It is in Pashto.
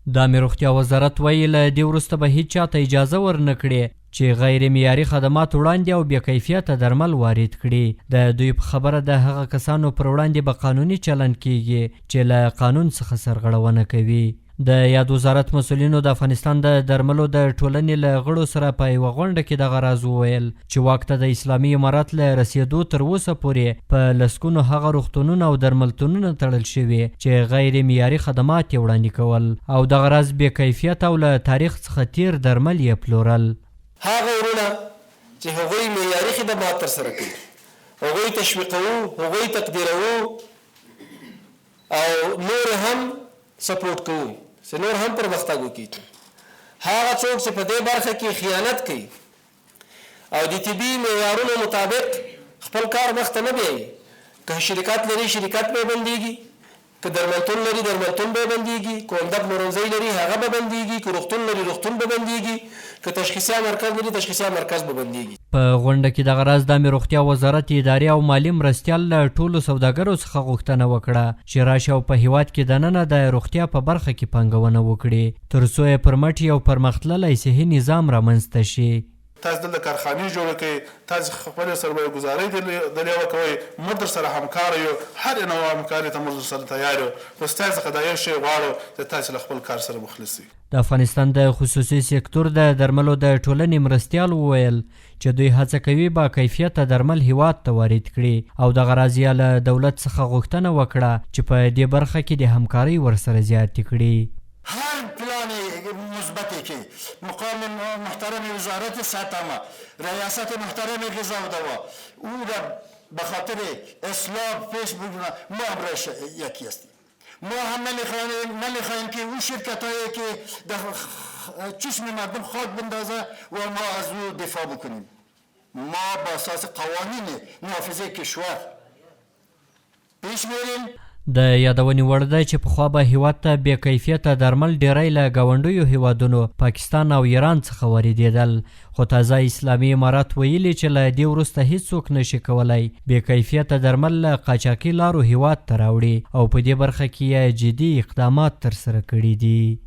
د عامه روغتیا وزارت وایي له دې وروسته به هیڅ چاته اجازه ورنه کړي چې غیر معیاري خدمات وړاندې او بې کیفیته درمل وارد کړي. د دوی په خبره د هغه کسانو پر وړاندې به قانوني چلند کیږي چې له قانون څخه سرغړونه کوي. د یاد وزارت مسؤلینو د افغانستان د درملو د ټولنې له غړو سره په یوه غونډه کې دغه راز وویل چې واک ته د اسلامي امارت له رسېدو تر اوسه پورې په لسګونو هغه روغتونونه او درملتونونه تړل شوي چې غیر معیاري خدمات یې وړاندې کول او دغه راز بې کیفیته او له تاریخ څخه تیر درمل یې پلورل. هغه ورونه چې هغوی معیاري خدمات ترسره کوي، هغوی تشویقوو، هغوی تقدیروو او نور هم سپورټ کوو چې نور هم پرمختګ وکړي. هغه څوک چې په دې برخه کې خیانت کوي او د طبي معیارونو مطابق خپل کار مخته نه بیایي، که شرکت لري شرکت به بندېږي، که درملتون لري درملتون به بندېږي، که عمده پلورنځی لري هغه به بندېږي، که روغتون لري روغتون به بندېږي، که تشخیصي مرکز لري تشخیصي مرکز به بندېږي. په غونډه کې دغه راز د عامه روغتیا وزارت اداري او مالي مرستیال له ټولو سوداګرو څخه غوښتنه وکړه چې راشي او په هیواد کې دننه د روغتیا په برخه کې پانګونه وکړي تر څو یې پر مټ یو پرمختللی صحي نظام رامنځته شي. تاسو دلته کارخانې جوړ کړئ، تاسو خپل سرمایه گذاري دلته وکوئ، موږ در سره همکار یو، هر نوع همکاري ته موږ سره تیار یو، خو ستاسو څخه دا یو شی غواړو چې تاسو له خپل کار سره مخلص شئ. د افغانستان د خصوصي سکتور د درملو د ټولنې مرستیال وویل چې دوی هڅه کوي با کیفیته درمل هیواد ته وارد کړي او دغه راز یې له دولت څخه غوښتنه وکړه چې په دې برخه کې د همکارۍ ورسره زیاتې کړي. هر پلان مثبتی که مقام محترم وزارت ساتما ریاست محترم غذا و دوا او را به خاطر اصلاح فیسبوک ما هم یکی هستیم. ما هم نمیخواهیم که اون شرکت هایی که در چشم مردم خاک بندازه و ما از او دفاع بکنیم. ما با اساس قوانین محافظه کشور پیش میریم. د یادونې وړ ده چې پخوا به هیواد ته بې کیفیته درمل ډیری له ګاونډیو هیوادونو پاکستان او ایران څخه واردېدل، خو تازه اسلامي امارت ویلي چې له دې وروسته هیڅوک نشي کولی بې کیفیته درمل له قاچاقي لارو هیواد ته راوړي او په دې برخه کې یې جدي اقدامات ترسره کړي دي.